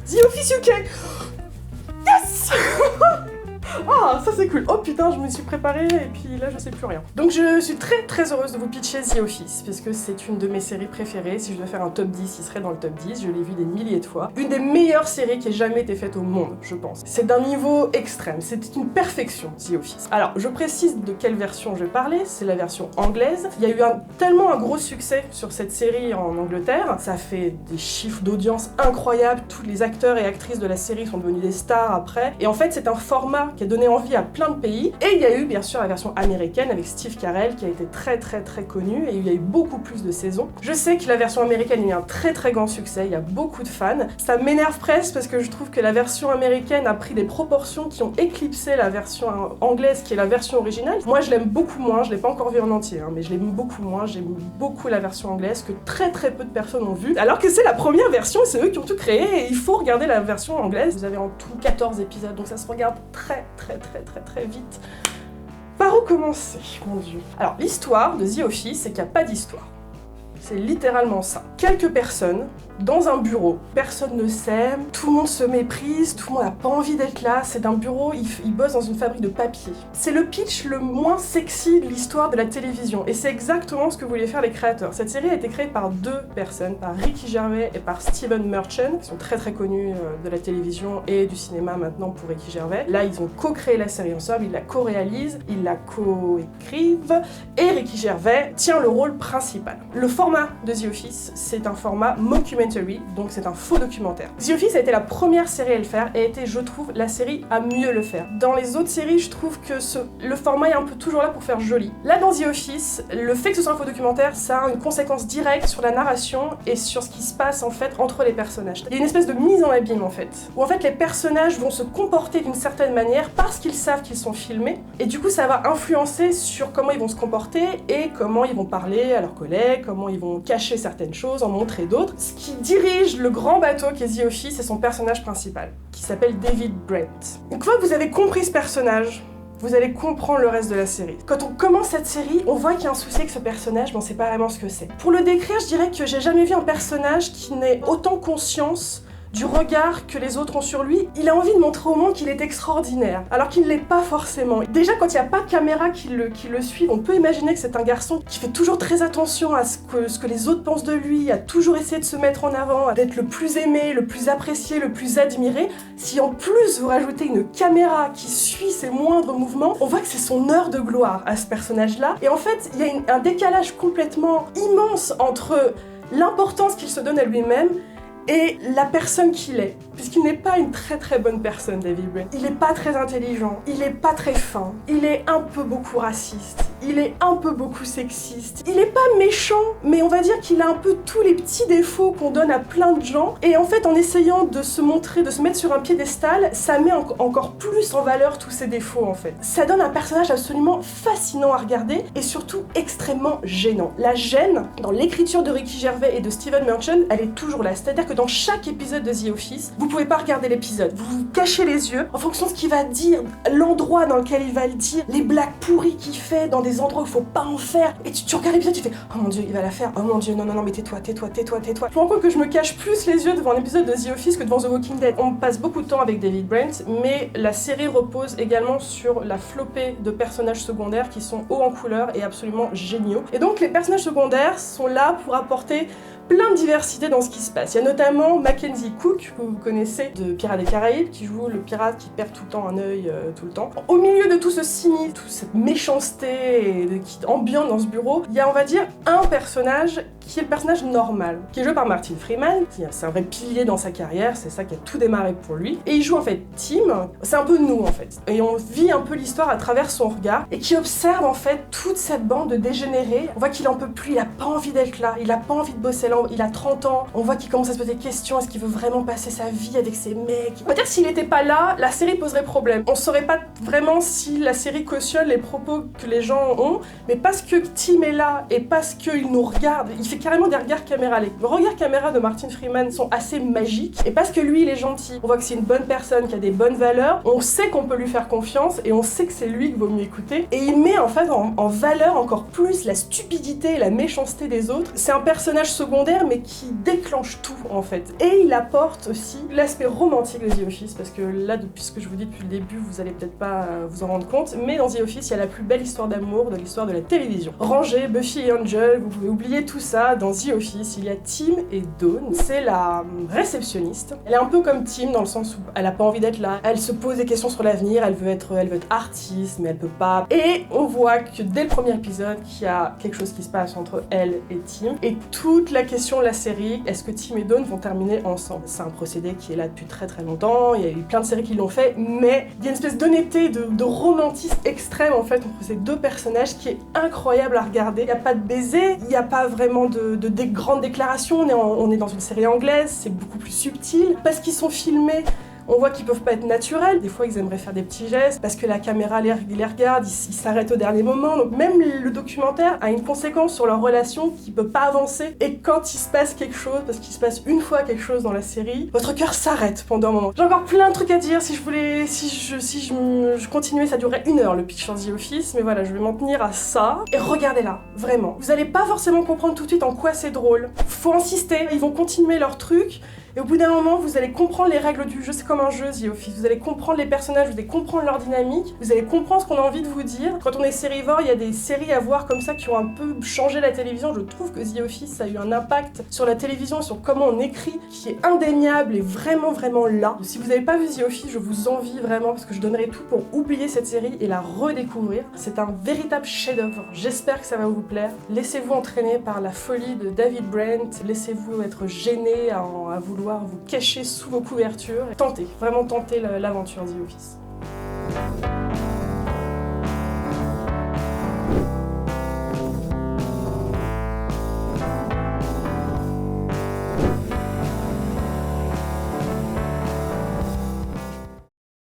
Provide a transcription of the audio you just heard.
The Office UK. Yes. Ah, ça c'est cool. Oh putain, je me suis préparée et puis là je sais plus rien. Donc je suis très très heureuse de vous pitcher The Office parce que c'est une de mes séries préférées. Si je dois faire un top 10, il serait dans le top 10. Je l'ai vu des milliers de fois. Une des meilleures séries qui ait jamais été faite au monde, je pense. C'est d'un niveau extrême. C'est une perfection, The Office. Alors, je précise de quelle version je vais parler. C'est la version anglaise. Il y a eu tellement un gros succès sur cette série en Angleterre. Ça fait des chiffres d'audience incroyables. Tous les acteurs et actrices de la série sont devenus des stars après. Et en fait, c'est un format qui a donné envie à plein de pays. Et il y a eu bien sûr la version américaine avec Steve Carell qui a été très très très connu et il y a eu beaucoup plus de saisons. Je sais que la version américaine il y a un très très grand succès, il y a beaucoup de fans. Ça m'énerve presque parce que je trouve que la version américaine a pris des proportions qui ont éclipsé la version anglaise qui est la version originale. Moi je l'aime beaucoup moins, je l'ai pas encore vu en entier, mais je l'aime beaucoup moins, j'aime beaucoup la version anglaise que très très peu de personnes ont vu. Alors que c'est la première version et c'est eux qui ont tout créé et il faut regarder la version anglaise. Vous avez en tout 14 épisodes donc ça se regarde très vite. Par où commencer, mon Dieu? Alors, l'histoire de The Office, c'est qu'il n'y a pas d'histoire. C'est littéralement ça. Quelques personnes dans un bureau, personne ne s'aime, tout le monde se méprise, tout le monde n'a pas envie d'être là, c'est un bureau, ils bossent dans une fabrique de papier. C'est le pitch le moins sexy de l'histoire de la télévision, et c'est exactement ce que voulaient faire les créateurs. Cette série a été créée par deux personnes, par Ricky Gervais et par Stephen Merchant, qui sont très très connus de la télévision et du cinéma maintenant pour Ricky Gervais. Là, ils ont co-créé la série ensemble, ils la co-réalisent, ils la co-écrivent, et Ricky Gervais tient le rôle principal. Le format de The Office, c'est un format mockumentary, donc c'est un faux documentaire. The Office a été la première série à le faire et a été, je trouve, la série à mieux le faire. Dans les autres séries, je trouve que le format est un peu toujours là pour faire joli. Là, dans The Office, le fait que ce soit un faux documentaire, ça a une conséquence directe sur la narration et sur ce qui se passe en fait entre les personnages. Il y a une espèce de mise en abîme en fait, où en fait les personnages vont se comporter d'une certaine manière parce qu'ils savent qu'ils sont filmés et du coup ça va influencer sur comment ils vont se comporter et comment ils vont parler à leurs collègues, comment ils vont cacher certaines choses, en montrer d'autres. Ce qui dirige le grand bateau qu'est The Office, c'est son personnage principal, qui s'appelle David Brent. Une fois que vous avez compris ce personnage, vous allez comprendre le reste de la série. Quand on commence cette série, on voit qu'il y a un souci avec ce personnage, mais on sait pas vraiment ce que c'est. Pour le décrire, je dirais que j'ai jamais vu un personnage qui n'ait autant conscience du regard que les autres ont sur lui. Il a envie de montrer au monde qu'il est extraordinaire, alors qu'il ne l'est pas forcément. Déjà, quand il n'y a pas de caméra qui le suivent, on peut imaginer que c'est un garçon qui fait toujours très attention à ce que les autres pensent de lui, à toujours essayer de se mettre en avant, d'être le plus aimé, le plus apprécié, le plus admiré. Si en plus vous rajoutez une caméra qui suit ses moindres mouvements, on voit que c'est son heure de gloire à ce personnage-là. Et en fait, il y a un décalage complètement immense entre l'importance qu'il se donne à lui-même et la personne qu'il est, puisqu'il n'est pas une très très bonne personne, David Brent. Il n'est pas très intelligent, il n'est pas très fin, il est un peu beaucoup raciste, il est un peu beaucoup sexiste, il n'est pas méchant, mais on va dire qu'il a un peu tous les petits défauts qu'on donne à plein de gens, et en fait en essayant de se montrer, de se mettre sur un piédestal, ça met encore plus en valeur tous ses défauts en fait. Ça donne un personnage absolument fascinant à regarder, et surtout extrêmement gênant. La gêne, dans l'écriture de Ricky Gervais et de Stephen Merchant, elle est toujours là, c'est-à-dire que dans chaque épisode de The Office, vous pouvez pas regarder l'épisode, vous vous cachez les yeux en fonction de ce qu'il va dire, l'endroit dans lequel il va le dire, les blagues pourries qu'il fait dans des endroits où il faut pas en faire, et tu regardes l'épisode, tu fais « Oh mon Dieu, il va la faire, oh mon Dieu, non, mais tais-toi. » Je me rends compte que je me cache plus les yeux devant un épisode de The Office que devant The Walking Dead. On passe beaucoup de temps avec David Brent, mais la série repose également sur la flopée de personnages secondaires qui sont hauts en couleur et absolument géniaux. Et donc les personnages secondaires sont là pour apporter plein de diversité dans ce qui se passe. Il y a notamment Mackenzie Cook, que vous connaissez de Pirates des Caraïbes, qui joue le pirate qui perd tout le temps un œil, tout le temps. Au milieu de tout ce cynisme, toute cette méchanceté qui ambiante dans ce bureau, il y a, on va dire, un personnage qui est le personnage normal, qui est joué par Martin Freeman, c'est un vrai pilier dans sa carrière, c'est ça qui a tout démarré pour lui. Et il joue en fait Tim, c'est un peu nous en fait. Et on vit un peu l'histoire à travers son regard, et qui observe en fait toute cette bande de dégénérés. On voit qu'il en peut plus, il a pas envie d'être là, il a pas envie de bosser là, il a 30 ans, on voit qu'il commence à se poser des questions, est-ce qu'il veut vraiment passer sa vie avec ces mecs? On va dire que s'il était pas là, la série poserait problème. On saurait pas vraiment si la série cautionne les propos que les gens ont, mais parce que Tim est là, et parce qu'il nous regarde, il fait carrément des regards caméra. Les regards caméra de Martin Freeman sont assez magiques, et parce que lui il est gentil, on voit que c'est une bonne personne, qui a des bonnes valeurs, on sait qu'on peut lui faire confiance, et on sait que c'est lui qu'il vaut mieux écouter, et il met en fait en valeur encore plus la stupidité et la méchanceté des autres. C'est un personnage secondaire secondaire mais qui déclenche tout en fait. Et il apporte aussi l'aspect romantique de The Office, parce que là, depuis ce que je vous dis depuis le début, vous allez peut-être pas vous en rendre compte, mais dans The Office, il y a la plus belle histoire d'amour de l'histoire de la télévision. Rangez Buffy et Angel, vous pouvez oublier tout ça. Dans The Office, il y a Tim et Dawn. C'est la réceptionniste. Elle est un peu comme Tim dans le sens où elle a pas envie d'être là. Elle se pose des questions sur l'avenir, elle veut être artiste, mais elle peut pas. Et on voit que dès le premier épisode, qu'il y a quelque chose qui se passe entre elle et Tim. Et toute la question de la série, est-ce que Tim et Dawn vont terminer ensemble? C'est un procédé qui est là depuis très très longtemps. Il y a eu plein de séries qui l'ont fait, mais il y a une espèce d'honnêteté, de romantisme extrême en fait entre ces deux personnages qui est incroyable à regarder. Il n'y a pas de baiser, il n'y a pas vraiment de grandes déclarations. On est dans une série anglaise, c'est beaucoup plus subtil parce qu'ils sont filmés. On voit qu'ils peuvent pas être naturels, des fois ils aimeraient faire des petits gestes, parce que la caméra les regarde, ils s'arrêtent au dernier moment, donc même le documentaire a une conséquence sur leur relation qui peut pas avancer, et quand il se passe quelque chose, parce qu'il se passe une fois quelque chose dans la série, votre cœur s'arrête pendant un moment. J'ai encore plein de trucs à dire, si je continuais, ça durerait 1 heure le pitch sur The Office, mais voilà, je vais m'en tenir à ça, et regardez-la, vraiment. Vous allez pas forcément comprendre tout de suite en quoi c'est drôle, faut insister, ils vont continuer leur truc, et au bout d'un moment, vous allez comprendre les règles du jeu, c'est comme un jeu The Office, vous allez comprendre les personnages, vous allez comprendre leur dynamique, vous allez comprendre ce qu'on a envie de vous dire. Quand on est sérivore, il y a des séries à voir comme ça qui ont un peu changé la télévision. Je trouve que The Office a eu un impact sur la télévision, sur comment on écrit, qui est indéniable et vraiment vraiment là. Si vous n'avez pas vu The Office, je vous envie vraiment parce que je donnerai tout pour oublier cette série et la redécouvrir. C'est un véritable chef-d'œuvre. J'espère que ça va vous plaire. Laissez-vous entraîner par la folie de David Brent, laissez-vous être gêné à vouloir vous cacher sous vos couvertures. Tentez, vraiment tentez l'aventure The Office.